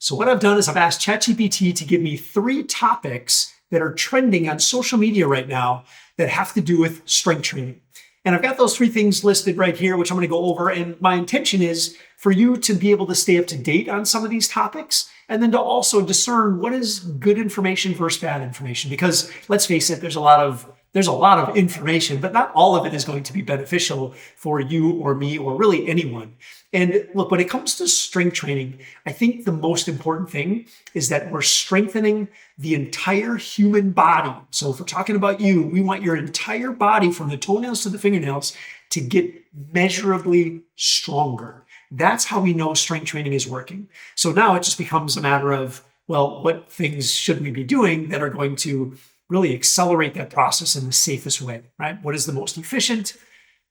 So what I've done is I've asked ChatGPT to give me 3 topics that are trending on social media right now that have to do with strength training. And I've got those 3 things listed right here, which I'm going to go over. And my intention is for you to be able to stay up to date on some of these topics, and then to also discern what is good information versus bad information. Because let's face it, there's a lot of information, but not all of it is going to be beneficial for you or me or really anyone. And look, when it comes to strength training, I think the most important thing is that we're strengthening the entire human body. So if we're talking about you, we want your entire body from the toenails to the fingernails to get measurably stronger. That's how we know strength training is working. So now it just becomes a matter of, well, what things should we be doing that are going to really accelerate that process in the safest way, right? What is the most efficient,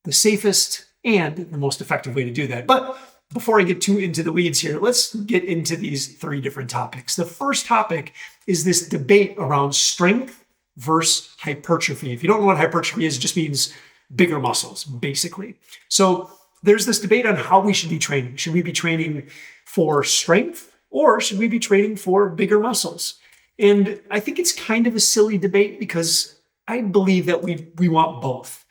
the safest, and the most effective way to do that? But before I get too into the weeds here, let's get into these 3 different topics. The first topic is this debate around strength versus hypertrophy. If you don't know what hypertrophy is, it just means bigger muscles, basically. So there's this debate on how we should be training. Should we be training for strength or should we be training for bigger muscles? And I think it's kind of a silly debate because I believe that we want both.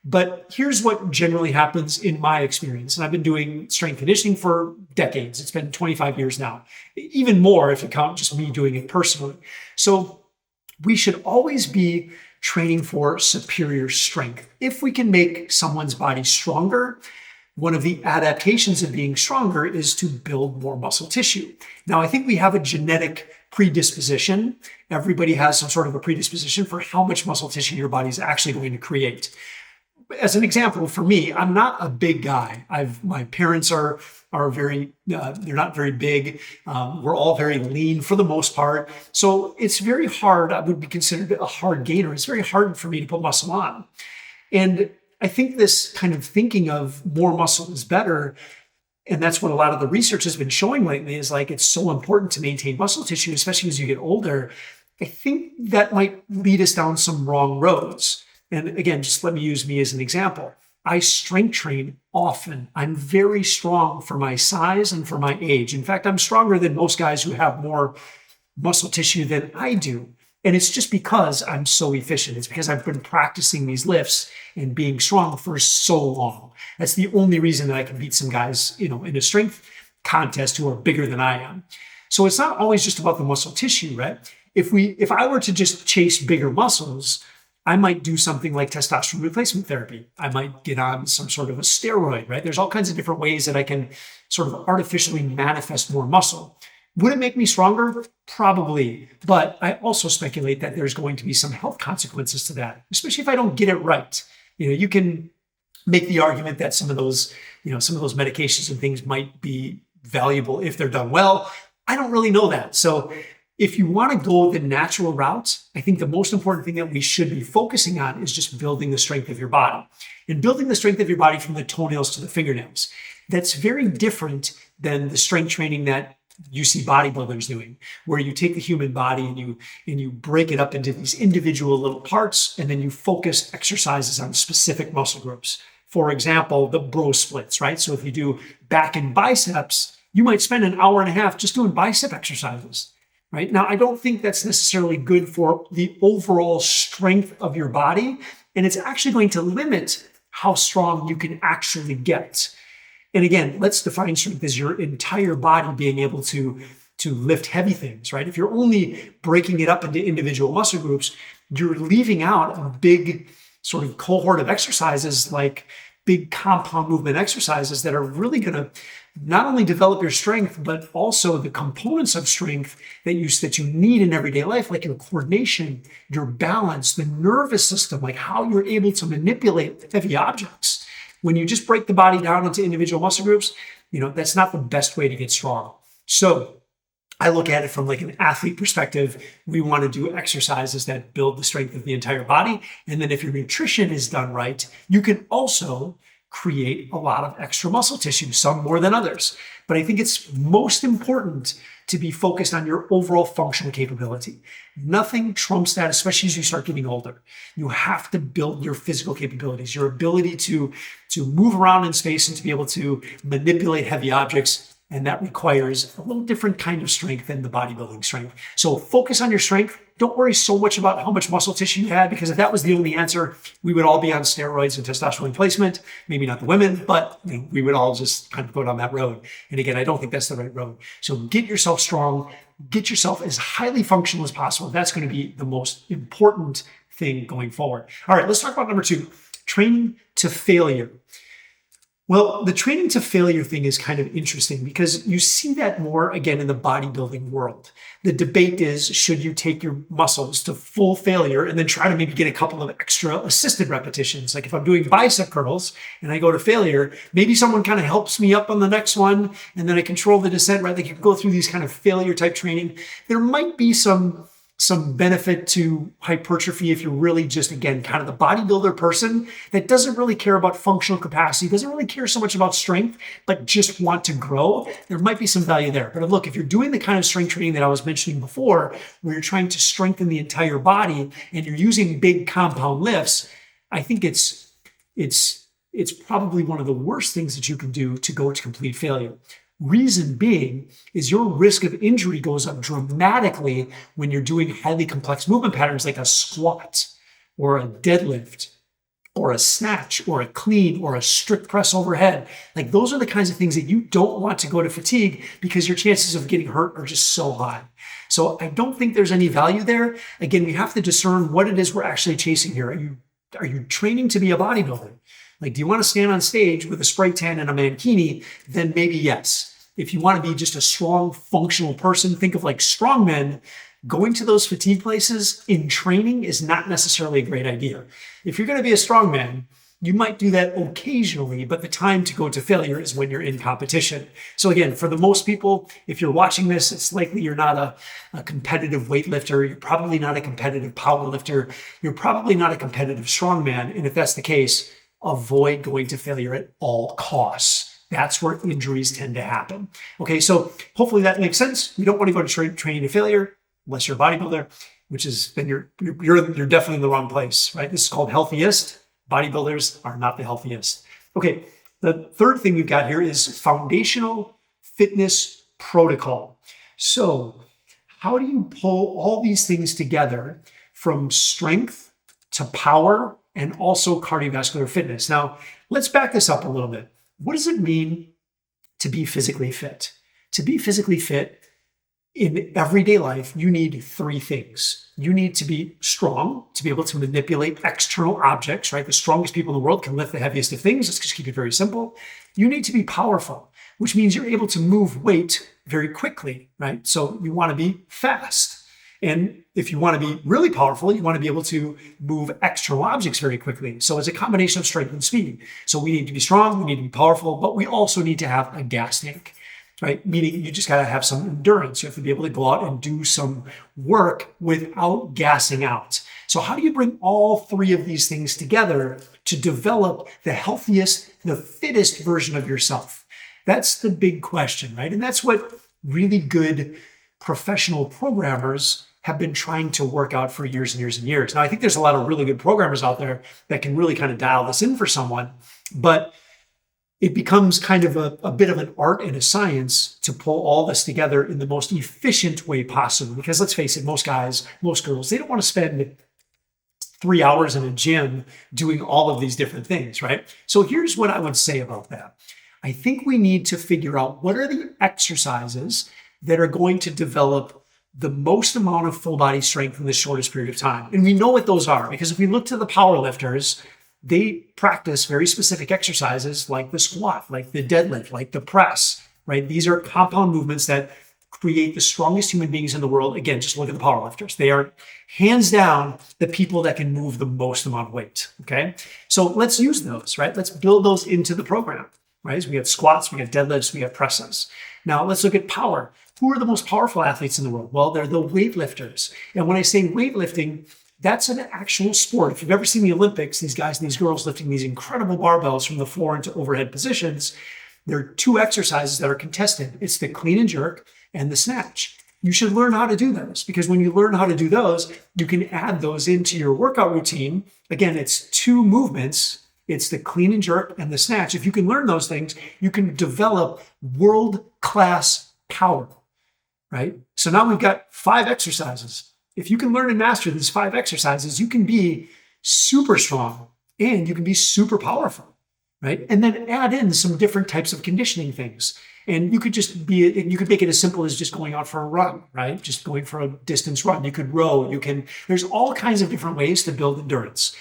But here's what generally happens in my experience. And I've been doing strength conditioning for decades. It's been 25 years now, even more if you count just me doing it personally. So we should always be training for superior strength. If we can make someone's body stronger, one of the adaptations of being stronger is to build more muscle tissue. Now, I think we have a genetic predisposition. Everybody has some sort of a predisposition for how much muscle tissue your body is actually going to create. As an example, for me, I'm not a big guy. My parents are very, they're not very big. We're all very lean for the most part. So it's very hard. I would be considered a hard gainer. It's very hard for me to put muscle on. And I think this kind of thinking of more muscle is better, and that's what a lot of the research has been showing lately, is like it's so important to maintain muscle tissue, especially as you get older. I think that might lead us down some wrong roads. And again, just let me use me as an example. I strength train often. I'm very strong for my size and for my age. In fact, I'm stronger than most guys who have more muscle tissue than I do. And it's just because I'm so efficient. It's because I've been practicing these lifts and being strong for so long. That's the only reason that I can beat some guys, in a strength contest who are bigger than I am. So it's not always just about the muscle tissue, right? If I were to just chase bigger muscles, I might do something like testosterone replacement therapy. I might get on some sort of a steroid, right? There's all kinds of different ways that I can sort of artificially manifest more muscle. Would it make me stronger? Probably. But I also speculate that there's going to be some health consequences to that, especially if I don't get it right. You can make the argument that some of those medications and things might be valuable if they're done well. I don't really know that. So if you want to go the natural route, I think the most important thing that we should be focusing on is just building the strength of your body. And building the strength of your body from the toenails to the fingernails. That's very different than the strength training that you see bodybuilders doing, where you take the human body and you break it up into these individual little parts, and then you focus exercises on specific muscle groups. For example, the bro splits, right? So if you do back and biceps, you might spend an hour and a half just doing bicep exercises. Right? Now, I don't think that's necessarily good for the overall strength of your body, and it's actually going to limit how strong you can actually get. And again, let's define strength as your entire body being able to lift heavy things, right? If you're only breaking it up into individual muscle groups, you're leaving out a big sort of cohort of exercises, like big compound movement exercises that are really going to not only develop your strength, but also the components of strength that you need in everyday life, like your coordination, your balance, the nervous system, like how you're able to manipulate heavy objects. When you just break the body down into individual muscle groups, that's not the best way to get strong. So I look at it from like an athlete perspective. We want to do exercises that build the strength of the entire body. And then if your nutrition is done right, you can also create a lot of extra muscle tissue, some more than others. But I think it's most important to be focused on your overall functional capability. Nothing trumps that, especially as you start getting older. You have to build your physical capabilities, your ability to move around in space and to be able to manipulate heavy objects And that requires a little different kind of strength than the bodybuilding strength. So focus on your strength. Don't worry so much about how much muscle tissue you had, because if that was the only answer, we would all be on steroids and testosterone replacement. Maybe not the women, but we would all just kind of go down that road. And again, I don't think that's the right road. So get yourself strong, get yourself as highly functional as possible. That's going to be the most important thing going forward. All right, let's talk about number 2, training to failure. Well, the training to failure thing is kind of interesting because you see that more again in the bodybuilding world. The debate is, should you take your muscles to full failure and then try to maybe get a couple of extra assisted repetitions? Like if I'm doing bicep curls and I go to failure, maybe someone kind of helps me up on the next one and then I control the descent, right? Like you can go through these kind of failure type training. There might be some benefit to hypertrophy if you're really just, again, kind of the bodybuilder person that doesn't really care about functional capacity, doesn't really care so much about strength, but just want to grow. There might be some value there. But look, if you're doing the kind of strength training that I was mentioning before, where you're trying to strengthen the entire body and you're using big compound lifts, I think it's probably one of the worst things that you can do to go to complete failure. Reason being is your risk of injury goes up dramatically when you're doing highly complex movement patterns like a squat or a deadlift or a snatch or a clean or a strict press overhead. Like those are the kinds of things that you don't want to go to fatigue because your chances of getting hurt are just so high. So I don't think there's any value there. Again, we have to discern what it is we're actually chasing here. Are you training to be a bodybuilder? Like, do you want to stand on stage with a spray tan and a mankini? Then maybe yes. If you want to be just a strong, functional person, think of like strongmen, going to those fatigue places in training is not necessarily a great idea. If you're going to be a strongman, you might do that occasionally, but the time to go to failure is when you're in competition. So again, for the most people, if you're watching this, it's likely you're not a competitive weightlifter. You're probably not a competitive powerlifter. You're probably not a competitive strongman. And if that's the case, avoid going to failure at all costs. That's where injuries tend to happen. Okay, so hopefully that makes sense. You don't want to go to training to failure unless you're a bodybuilder, which is then you're definitely in the wrong place, right? This is called healthiest. Bodybuilders are not the healthiest. Okay, the third thing we've got here is foundational fitness protocol. So how do you pull all these things together from strength to power and also cardiovascular fitness? Now, let's back this up a little bit. What does it mean to be physically fit? To be physically fit in everyday life, you need 3 things. You need to be strong, to be able to manipulate external objects, right? The strongest people in the world can lift the heaviest of things. Let's just keep it very simple. You need to be powerful, which means you're able to move weight very quickly, right? So you want to be fast. And if you want to be really powerful, you want to be able to move external objects very quickly. So it's a combination of strength and speed. So we need to be strong, we need to be powerful, but we also need to have a gas tank, right? Meaning you just got to have some endurance. You have to be able to go out and do some work without gassing out. So how do you bring all 3 of these things together to develop the healthiest, the fittest version of yourself? That's the big question, right? And that's what really good professional programmers have been trying to work out for years and years and years. Now, I think there's a lot of really good programmers out there that can really kind of dial this in for someone, but it becomes kind of a bit of an art and a science to pull all this together in the most efficient way possible. Because let's face it, most guys, most girls, they don't want to spend 3 hours in a gym doing all of these different things, right? So here's what I would say about that. I think we need to figure out what are the exercises that are going to develop the most amount of full body strength in the shortest period of time. And we know what those are, because if we look to the power lifters, they practice very specific exercises like the squat, like the deadlift, like the press, right? These are compound movements that create the strongest human beings in the world. Again, just look at the power lifters. They are hands down the people that can move the most amount of weight, okay? So let's use those, right? Let's build those into the program, right? So we have squats, we have deadlifts, we have presses. Now let's look at power. Who are the most powerful athletes in the world? Well, they're the weightlifters. And when I say weightlifting, that's an actual sport. If you've ever seen the Olympics, these guys and these girls lifting these incredible barbells from the floor into overhead positions, there are 2 exercises that are contested. It's the clean and jerk and the snatch. You should learn how to do those, because when you learn how to do those, you can add those into your workout routine. Again, it's 2 movements. It's the clean and jerk and the snatch. If you can learn those things, you can develop world world-class power, right? So now we've got 5 exercises. If you can learn and master these 5 exercises, you can be super strong and you can be super powerful, right? And then add in some different types of conditioning things. And you could you could make it as simple as just going out for a run, right? Just going for a distance run. You could row, there's all kinds of different ways to build endurance.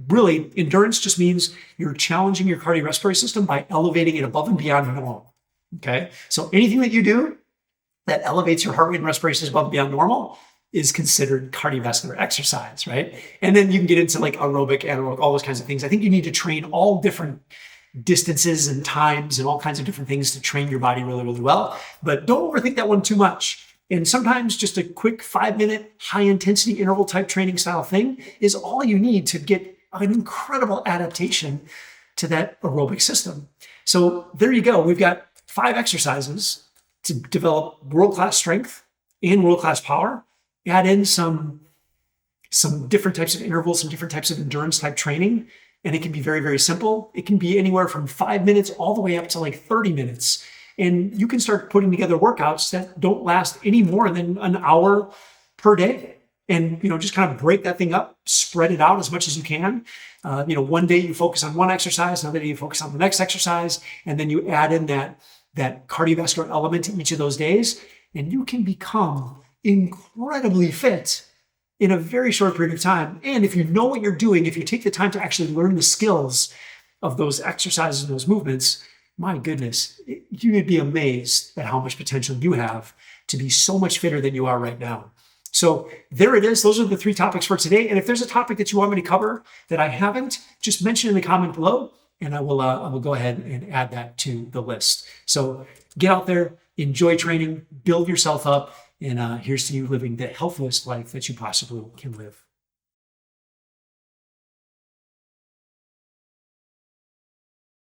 Really, endurance just means you're challenging your cardiorespiratory system by elevating it above and beyond normal, okay? So anything that you do that elevates your heart rate and respiration system above and beyond normal is considered cardiovascular exercise, right? And then you can get into like aerobic, anaerobic, all those kinds of things. I think you need to train all different distances and times and all kinds of different things to train your body really, really well. But don't overthink that one too much. And sometimes just a quick 5-minute high intensity interval type training style thing is all you need to get an incredible adaptation to that aerobic system. So there you go. We've got 5 exercises to develop world-class strength and world-class power. Add in some different types of intervals, some different types of endurance type training. And it can be very, very simple. It can be anywhere from 5 minutes all the way up to like 30 minutes. And you can start putting together workouts that don't last any more than an hour per day. And, just kind of break that thing up, spread it out as much as you can. One day you focus on one exercise, another day you focus on the next exercise, and then you add in that cardiovascular element to each of those days, and you can become incredibly fit in a very short period of time. And if you know what you're doing, if you take the time to actually learn the skills of those exercises and those movements, my goodness, you would be amazed at how much potential you have to be so much fitter than you are right now. So there it is. Those are the 3 topics for today. And if there's a topic that you want me to cover that I haven't, just mention in the comment below, and I will go ahead and add that to the list. So get out there, enjoy training, build yourself up, and here's to you living the healthiest life that you possibly can live.